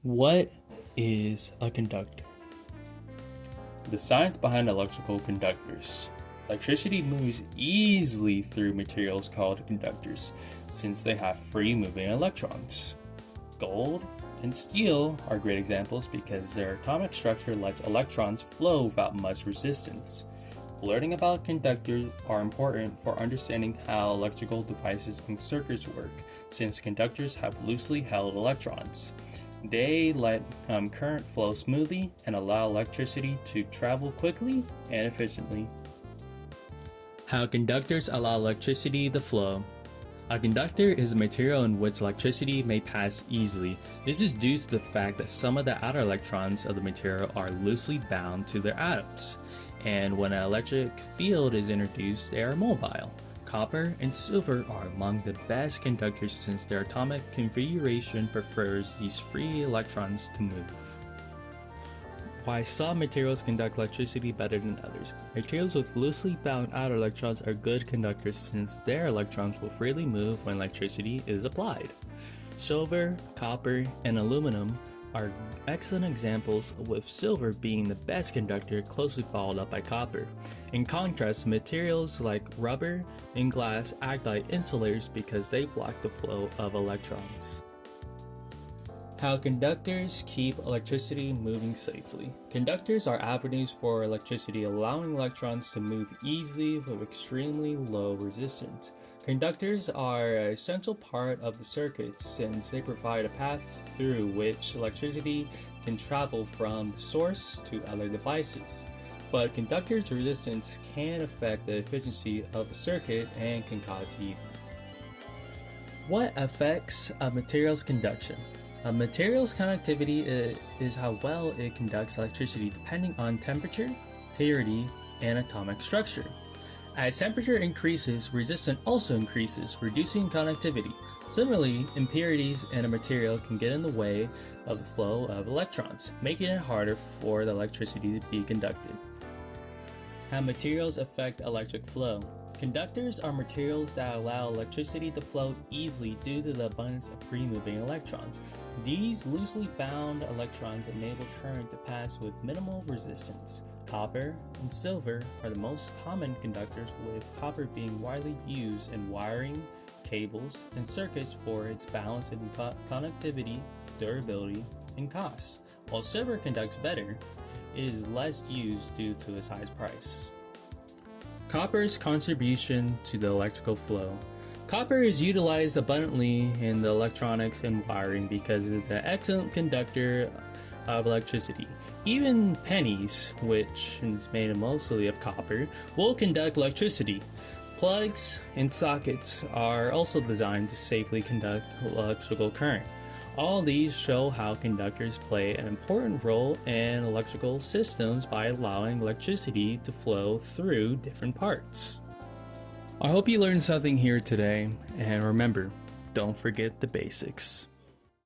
What is a conductor? The science behind electrical conductors. Electricity moves easily through materials called conductors since they have free moving electrons. Gold and steel are great examples because their atomic structure lets electrons flow without much resistance. Learning about conductors are important for understanding how electrical devices and circuits work, since conductors have loosely held electrons. They let current flow smoothly and allow electricity to travel quickly and efficiently. How conductors allow electricity to flow. A conductor is a material in which electricity may pass easily. This is due to the fact that some of the outer electrons of the material are loosely bound to their atoms, and when an electric field is introduced, they are mobile. Copper and silver are among the best conductors since their atomic configuration prefers these free electrons to move. Why some materials conduct electricity better than others. Materials with loosely bound outer electrons are good conductors since their electrons will freely move when electricity is applied. Silver, copper, and aluminum are excellent examples, with silver being the best conductor, closely followed up by copper. In contrast, materials like rubber and glass act like insulators because they block the flow of electrons. How conductors keep electricity moving safely. Conductors are avenues for electricity, allowing electrons to move easily with extremely low resistance. Conductors are an essential part of the circuit since they provide a path through which electricity can travel from the source to other devices. But conductors' resistance can affect the efficiency of a circuit and can cause heat. What affects a material's conduction? A material's conductivity is how well it conducts electricity depending on temperature, purity, and atomic structure. As temperature increases, resistance also increases, reducing conductivity. Similarly, impurities in a material can get in the way of the flow of electrons, making it harder for the electricity to be conducted. How materials affect electric flow. Conductors are materials that allow electricity to flow easily due to the abundance of free-moving electrons. These loosely bound electrons enable current to pass with minimal resistance. Copper and silver are the most common conductors, with copper being widely used in wiring, cables, and circuits for its balance in conductivity, durability, and cost. While silver conducts better, it is less used due to its high price. Copper's contribution to the electrical flow. Copper is utilized abundantly in the electronics and wiring because it is an excellent conductor of electricity. Even pennies, which is made mostly of copper, will conduct electricity. Plugs and sockets are also designed to safely conduct electrical current. All these show how conductors play an important role in electrical systems by allowing electricity to flow through different parts. I hope you learned something here today, and remember, don't forget the basics.